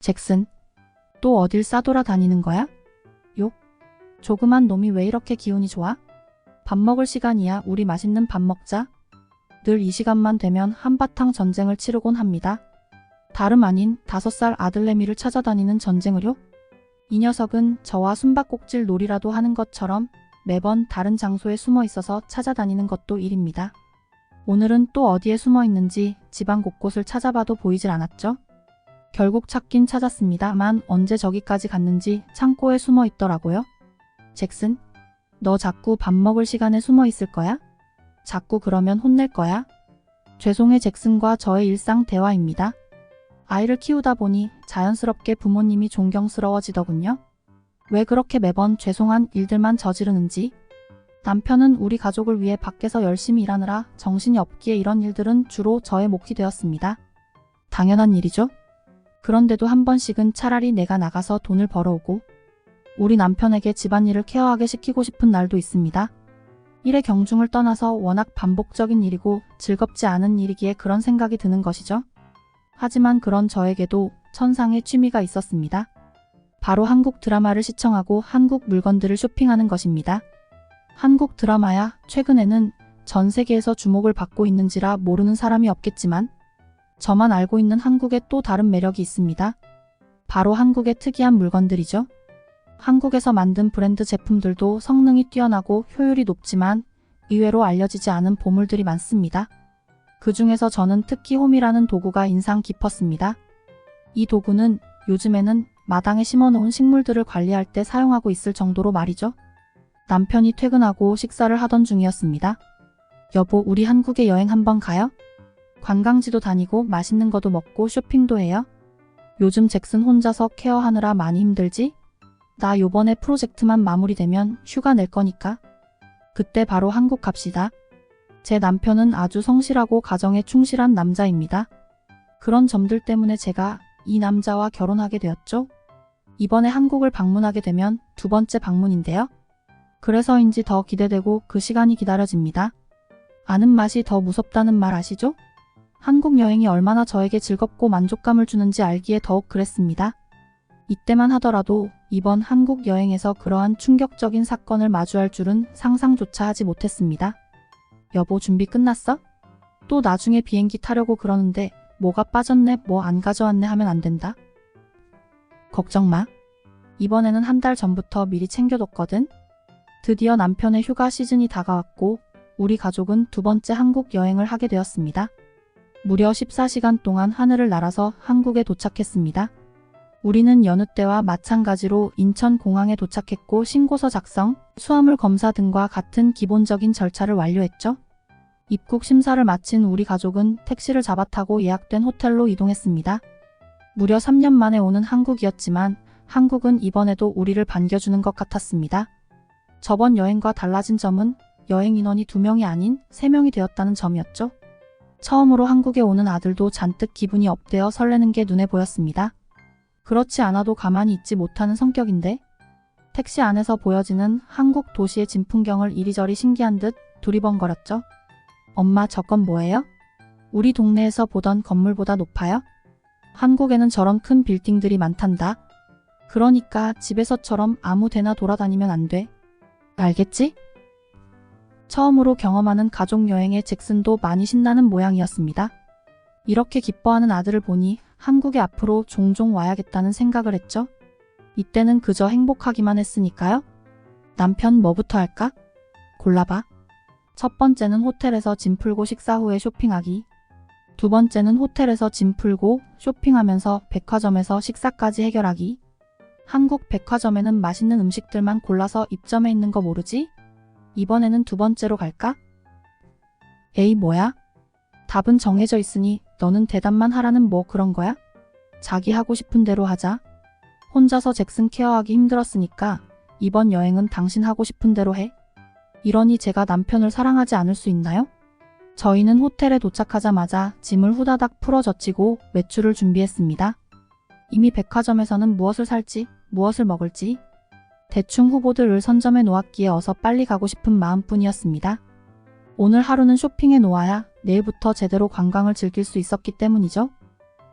잭슨, 또 어딜 싸돌아 다니는 거야? 욕? 조그만 놈이 왜 이렇게 기운이 좋아? 밥 먹을 시간이야. 우리 맛있는 밥 먹자. 늘 이 시간만 되면 한바탕 전쟁을 치르곤 합니다. 다름 아닌 5살 아들내미를 찾아다니는 전쟁을요? 이 녀석은 저와 숨바꼭질 놀이라도 하는 것처럼 매번 다른 장소에 숨어 있어서 찾아다니는 것도 일입니다. 오늘은 또 어디에 숨어 있는지 집안 곳곳을 찾아봐도 보이질 않았죠? 결국 찾긴 찾았습니다만 언제 저기까지 갔는지 창고에 숨어 있더라고요. 잭슨, 너 자꾸 밥 먹을 시간에 숨어 있을 거야? 자꾸 그러면 혼낼 거야? 죄송해. 잭슨과 저의 일상 대화입니다. 아이를 키우다 보니 자연스럽게 부모님이 존경스러워지더군요. 왜 그렇게 매번 죄송한 일들만 저지르는지. 남편은 우리 가족을 위해 밖에서 열심히 일하느라 정신이 없기에 이런 일들은 주로 저의 몫이 되었습니다. 당연한 일이죠. 그런데도 한 번씩은 차라리 내가 나가서 돈을 벌어오고 우리 남편에게 집안일을 케어하게 시키고 싶은 날도 있습니다. 일의 경중을 떠나서 워낙 반복적인 일이고 즐겁지 않은 일이기에 그런 생각이 드는 것이죠. 하지만 그런 저에게도 천상의 취미가 있었습니다. 바로 한국 드라마를 시청하고 한국 물건들을 쇼핑하는 것입니다. 한국 드라마야 최근에는 전 세계에서 주목을 받고 있는지라 모르는 사람이 없겠지만 저만 알고 있는 한국의 또 다른 매력이 있습니다. 바로 한국의 특이한 물건들이죠. 한국에서 만든 브랜드 제품들도 성능이 뛰어나고 효율이 높지만 의외로 알려지지 않은 보물들이 많습니다. 그 중에서 저는 특히 홈이라는 도구가 인상 깊었습니다. 이 도구는 요즘에는 마당에 심어놓은 식물들을 관리할 때 사용하고 있을 정도로 말이죠. 남편이 퇴근하고 식사를 하던 중이었습니다. 여보, 우리 한국에 여행 한번 가요? 관광지도 다니고 맛있는 거도 먹고 쇼핑도 해요. 요즘 잭슨 혼자서 케어하느라 많이 힘들지? 나 요번에 프로젝트만 마무리되면 휴가 낼 거니까. 그때 바로 한국 갑시다. 제 남편은 아주 성실하고 가정에 충실한 남자입니다. 그런 점들 때문에 제가 이 남자와 결혼하게 되었죠. 이번에 한국을 방문하게 되면 2번째 방문인데요. 그래서인지 더 기대되고 그 시간이 기다려집니다. 아는 맛이 더 무섭다는 말 아시죠? 한국 여행이 얼마나 저에게 즐겁고 만족감을 주는지 알기에 더욱 그랬습니다. 이때만 하더라도 이번 한국 여행에서 그러한 충격적인 사건을 마주할 줄은 상상조차 하지 못했습니다. 여보, 준비 끝났어? 또 나중에 비행기 타려고 그러는데 뭐가 빠졌네, 뭐 안 가져왔네 하면 안 된다. 걱정 마. 이번에는 한 달 전부터 미리 챙겨뒀거든. 드디어 남편의 휴가 시즌이 다가왔고 우리 가족은 2번째 한국 여행을 하게 되었습니다. 무려 14시간 동안 하늘을 날아서 한국에 도착했습니다. 우리는 여느 때와 마찬가지로 인천공항에 도착했고 신고서 작성, 수화물 검사 등과 같은 기본적인 절차를 완료했죠. 입국 심사를 마친 우리 가족은 택시를 잡아 타고 예약된 호텔로 이동했습니다. 무려 3년 만에 오는 한국이었지만 한국은 이번에도 우리를 반겨주는 것 같았습니다. 저번 여행과 달라진 점은 여행 인원이 2명이 아닌 3명이 되었다는 점이었죠. 처음으로 한국에 오는 아들도 잔뜩 기분이 업되어 설레는 게 눈에 보였습니다. 그렇지 않아도 가만히 있지 못하는 성격인데 택시 안에서 보여지는 한국 도시의 진풍경을 이리저리 신기한 듯 두리번거렸죠. 엄마, 저 건 뭐예요? 우리 동네에서 보던 건물보다 높아요? 한국에는 저런 큰 빌딩들이 많단다. 그러니까 집에서처럼 아무 데나 돌아다니면 안 돼. 알겠지? 처음으로 경험하는 가족여행에 잭슨도 많이 신나는 모양이었습니다. 이렇게 기뻐하는 아들을 보니 한국에 앞으로 종종 와야겠다는 생각을 했죠. 이때는 그저 행복하기만 했으니까요. 남편 뭐부터 할까? 골라봐. 첫 번째는 호텔에서 짐 풀고 식사 후에 쇼핑하기. 2번째는 호텔에서 짐 풀고 쇼핑하면서 백화점에서 식사까지 해결하기. 한국 백화점에는 맛있는 음식들만 골라서 입점해 있는 거 모르지? 이번에는 2번째로 갈까? 에이, 뭐야? 답은 정해져 있으니 너는 대답만 하라는 뭐 그런 거야? 자기 하고 싶은 대로 하자. 혼자서 잭슨 케어하기 힘들었으니까 이번 여행은 당신 하고 싶은 대로 해. 이러니 제가 남편을 사랑하지 않을 수 있나요? 저희는 호텔에 도착하자마자 짐을 후다닥 풀어 젖히고 외출을 준비했습니다. 이미 백화점에서는 무엇을 살지, 무엇을 먹을지 대충 후보들을 선점해 놓았기에 어서 빨리 가고 싶은 마음뿐이었습니다. 오늘 하루는 쇼핑해 놓아야 내일부터 제대로 관광을 즐길 수 있었기 때문이죠.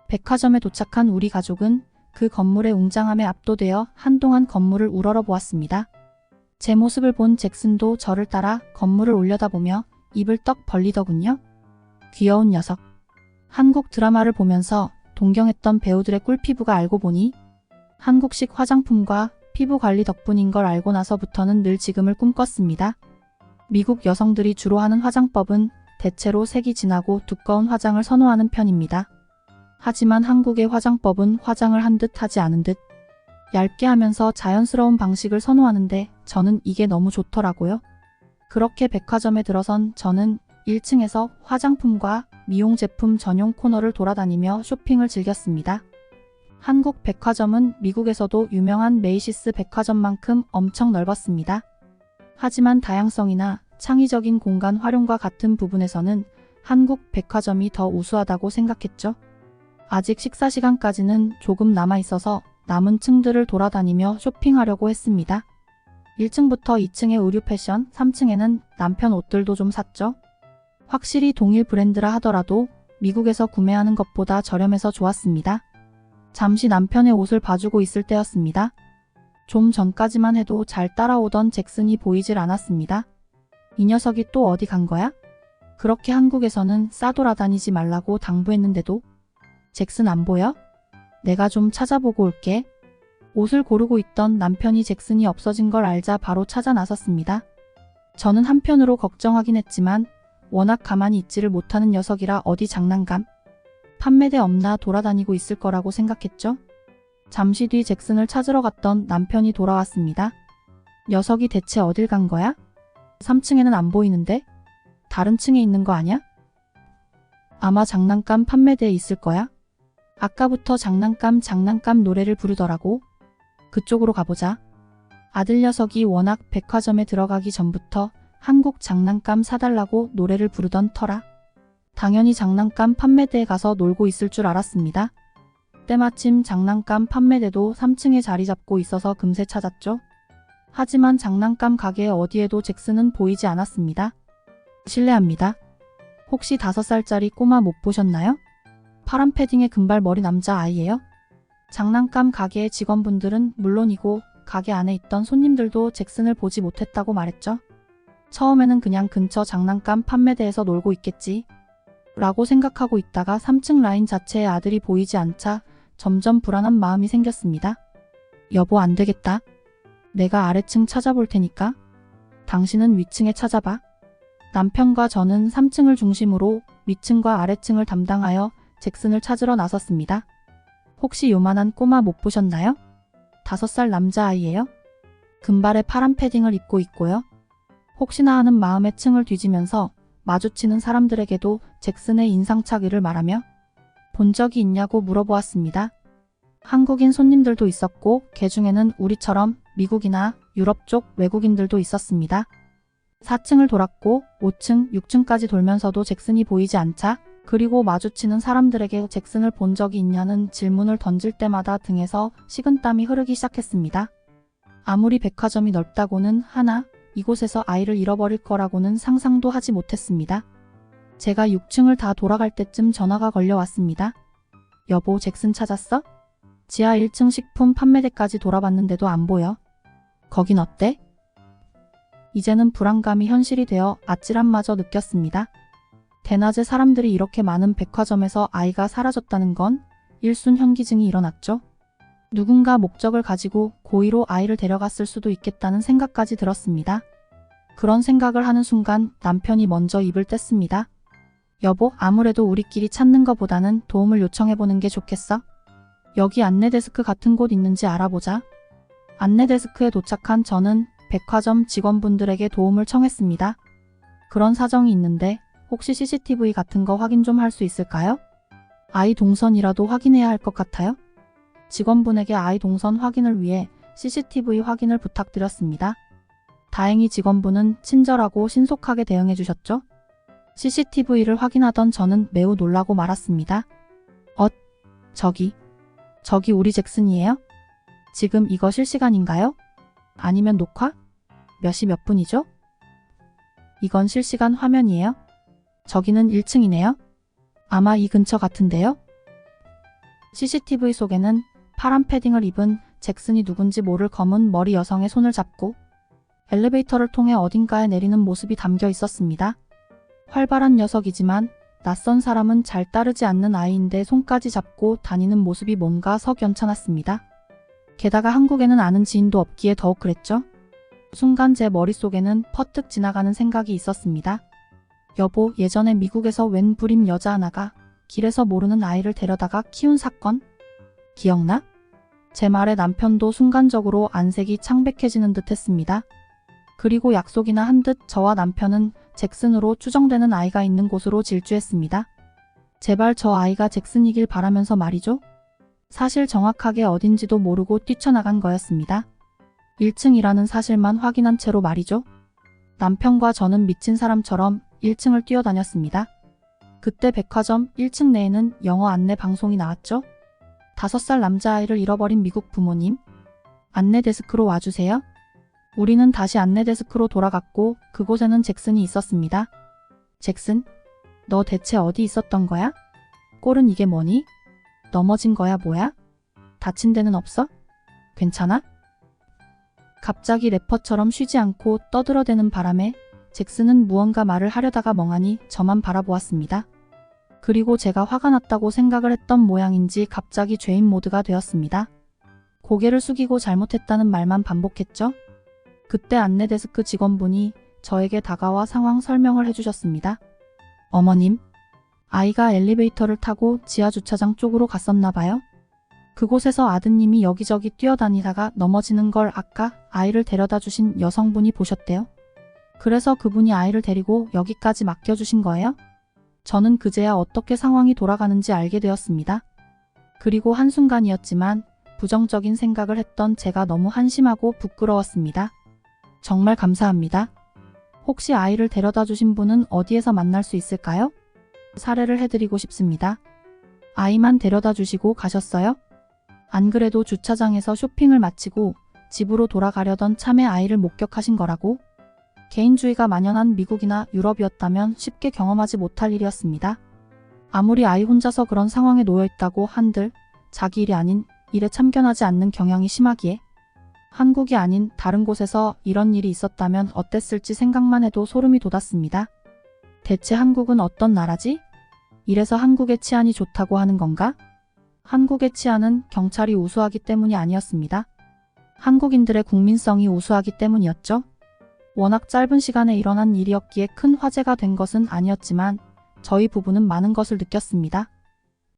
백화점에 도착한 우리 가족은 그 건물의 웅장함에 압도되어 한동안 건물을 우러러 보았습니다. 제 모습을 본 잭슨도 저를 따라 건물을 올려다보며 입을 떡 벌리더군요. 귀여운 녀석. 한국 드라마를 보면서 동경했던 배우들의 꿀피부가 알고 보니 한국식 화장품과 피부 관리 덕분인 걸 알고 나서부터는 늘 지금을 꿈꿨습니다. 미국 여성들이 주로 하는 화장법은 대체로 색이 진하고 두꺼운 화장을 선호하는 편입니다. 하지만 한국의 화장법은 화장을 한 듯 하지 않은 듯 얇게 하면서 자연스러운 방식을 선호하는데 저는 이게 너무 좋더라고요. 그렇게 백화점에 들어선 저는 1층에서 화장품과 미용 제품 전용 코너를 돌아다니며 쇼핑을 즐겼습니다. 한국 백화점은 미국에서도 유명한 메이시스 백화점만큼 엄청 넓었습니다. 하지만 다양성이나 창의적인 공간 활용과 같은 부분에서는 한국 백화점이 더 우수하다고 생각했죠. 아직 식사 시간까지는 조금 남아 있어서 남은 층들을 돌아다니며 쇼핑하려고 했습니다. 1층부터 2층의 의류 패션, 3층에는 남편 옷들도 좀 샀죠. 확실히 동일 브랜드라 하더라도 미국에서 구매하는 것보다 저렴해서 좋았습니다. 잠시 남편의 옷을 봐주고 있을 때였습니다. 좀 전까지만 해도 잘 따라오던 잭슨이 보이질 않았습니다. 이 녀석이 또 어디 간 거야? 그렇게 한국에서는 싸돌아다니지 말라고 당부했는데도 잭슨 안 보여? 내가 좀 찾아보고 올게. 옷을 고르고 있던 남편이 잭슨이 없어진 걸 알자 바로 찾아 나섰습니다. 저는 한편으로 걱정하긴 했지만 워낙 가만히 있지를 못하는 녀석이라 어디 장난감? 판매대 없나 돌아다니고 있을 거라고 생각했죠. 잠시 뒤 잭슨을 찾으러 갔던 남편이 돌아왔습니다. 녀석이 대체 어딜 간 거야? 3층에는 안 보이는데? 다른 층에 있는 거 아냐? 아마 장난감 판매대에 있을 거야. 아까부터 장난감 노래를 부르더라고. 그쪽으로 가보자. 아들 녀석이 워낙 백화점에 들어가기 전부터 한국 장난감 사달라고 노래를 부르던 터라 당연히 장난감 판매대에 가서 놀고 있을 줄 알았습니다. 때마침 장난감 판매대도 3층에 자리 잡고 있어서 금세 찾았죠. 하지만 장난감 가게 어디에도 잭슨은 보이지 않았습니다. 실례합니다. 혹시 5살짜리 꼬마 못 보셨나요? 파란 패딩의 금발머리 남자아이예요? 장난감 가게의 직원분들은 물론이고 가게 안에 있던 손님들도 잭슨을 보지 못했다고 말했죠. 처음에는 그냥 근처 장난감 판매대에서 놀고 있겠지 라고 생각하고 있다가 3층 라인 자체에 아들이 보이지 않자 점점 불안한 마음이 생겼습니다. 여보 안 되겠다. 내가 아래층 찾아볼 테니까 당신은 위층에 찾아봐. 남편과 저는 3층을 중심으로 위층과 아래층을 담당하여 잭슨을 찾으러 나섰습니다. 혹시 요만한 꼬마 못 보셨나요? 5살 남자아이예요. 금발에 파란 패딩을 입고 있고요. 혹시나 하는 마음에 층을 뒤지면서 마주치는 사람들에게도 잭슨의 인상착의를 말하며 본 적이 있냐고 물어보았습니다. 한국인 손님들도 있었고 그 중에는 우리처럼 미국이나 유럽 쪽 외국인들도 있었습니다. 4층을 돌았고 5층, 6층까지 돌면서도 잭슨이 보이지 않자 그리고 마주치는 사람들에게 잭슨을 본 적이 있냐는 질문을 던질 때마다 등에서 식은땀이 흐르기 시작했습니다. 아무리 백화점이 넓다고는 하나 이곳에서 아이를 잃어버릴 거라고는 상상도 하지 못했습니다. 제가 6층을 다 돌아갈 때쯤 전화가 걸려왔습니다. 여보 잭슨 찾았어? 지하 1층 식품 판매대까지 돌아봤는데도 안 보여. 거긴 어때? 이제는 불안감이 현실이 되어 아찔함마저 느꼈습니다. 대낮에 사람들이 이렇게 많은 백화점에서 아이가 사라졌다는 건 일순 현기증이 일어났죠. 누군가 목적을 가지고 고의로 아이를 데려갔을 수도 있겠다는 생각까지 들었습니다. 그런 생각을 하는 순간 남편이 먼저 입을 뗐습니다. 여보, 아무래도 우리끼리 찾는 것보다는 도움을 요청해보는 게 좋겠어? 여기 안내데스크 같은 곳 있는지 알아보자. 안내데스크에 도착한 저는 백화점 직원분들에게 도움을 청했습니다. 그런 사정이 있는데 혹시 CCTV 같은 거 확인 좀 할 수 있을까요? 아이 동선이라도 확인해야 할 것 같아요. 직원분에게 아이 동선 확인을 위해 CCTV 확인을 부탁드렸습니다. 다행히 직원분은 친절하고 신속하게 대응해 주셨죠. CCTV를 확인하던 저는 매우 놀라고 말았습니다. 저기 우리 잭슨이에요? 지금 이거 실시간인가요? 아니면 녹화? 몇 시 몇 분이죠? 이건 실시간 화면이에요? 저기는 1층이네요? 아마 이 근처 같은데요? CCTV 속에는 파란 패딩을 입은 잭슨이 누군지 모를 검은 머리 여성의 손을 잡고 엘리베이터를 통해 어딘가에 내리는 모습이 담겨 있었습니다. 활발한 녀석이지만 낯선 사람은 잘 따르지 않는 아이인데 손까지 잡고 다니는 모습이 뭔가 석연찮았습니다. 게다가 한국에는 아는 지인도 없기에 더욱 그랬죠. 순간 제 머릿속에는 퍼뜩 지나가는 생각이 있었습니다. 여보, 예전에 미국에서 웬 불임 여자 하나가 길에서 모르는 아이를 데려다가 키운 사건? 기억나? 제 말에 남편도 순간적으로 안색이 창백해지는 듯 했습니다. 그리고 약속이나 한 듯 저와 남편은 잭슨으로 추정되는 아이가 있는 곳으로 질주했습니다. 제발 저 아이가 잭슨이길 바라면서 말이죠. 사실 정확하게 어딘지도 모르고 뛰쳐나간 거였습니다. 1층이라는 사실만 확인한 채로 말이죠. 남편과 저는 미친 사람처럼 1층을 뛰어다녔습니다. 그때 백화점 1층 내에는 영어 안내 방송이 나왔죠. 5살 남자아이를 잃어버린 미국 부모님. 안내 데스크로 와주세요. 우리는 다시 안내 데스크로 돌아갔고 그곳에는 잭슨이 있었습니다. 잭슨? 너 대체 어디 있었던 거야? 꼴은 이게 뭐니? 넘어진 거야 뭐야? 다친 데는 없어? 괜찮아? 갑자기 래퍼처럼 쉬지 않고 떠들어대는 바람에 잭슨은 무언가 말을 하려다가 멍하니 저만 바라보았습니다. 그리고 제가 화가 났다고 생각을 했던 모양인지 갑자기 죄인 모드가 되었습니다. 고개를 숙이고 잘못했다는 말만 반복했죠. 그때 안내데스크 직원분이 저에게 다가와 상황 설명을 해주셨습니다. 어머님, 아이가 엘리베이터를 타고 지하주차장 쪽으로 갔었나 봐요. 그곳에서 아드님이 여기저기 뛰어다니다가 넘어지는 걸 아까 아이를 데려다 주신 여성분이 보셨대요. 그래서 그분이 아이를 데리고 여기까지 맡겨주신 거예요? 저는 그제야 어떻게 상황이 돌아가는지 알게 되었습니다. 그리고 한순간이었지만 부정적인 생각을 했던 제가 너무 한심하고 부끄러웠습니다. 정말 감사합니다. 혹시 아이를 데려다 주신 분은 어디에서 만날 수 있을까요? 사례를 해드리고 싶습니다. 아이만 데려다 주시고 가셨어요? 안 그래도 주차장에서 쇼핑을 마치고 집으로 돌아가려던 참에 아이를 목격하신 거라고? 개인주의가 만연한 미국이나 유럽이었다면 쉽게 경험하지 못할 일이었습니다. 아무리 아이 혼자서 그런 상황에 놓여있다고 한들 자기 일이 아닌 일에 참견하지 않는 경향이 심하기에 한국이 아닌 다른 곳에서 이런 일이 있었다면 어땠을지 생각만 해도 소름이 돋았습니다. 대체 한국은 어떤 나라지? 이래서 한국의 치안이 좋다고 하는 건가? 한국의 치안은 경찰이 우수하기 때문이 아니었습니다. 한국인들의 국민성이 우수하기 때문이었죠. 워낙 짧은 시간에 일어난 일이었기에 큰 화제가 된 것은 아니었지만 저희 부부는 많은 것을 느꼈습니다.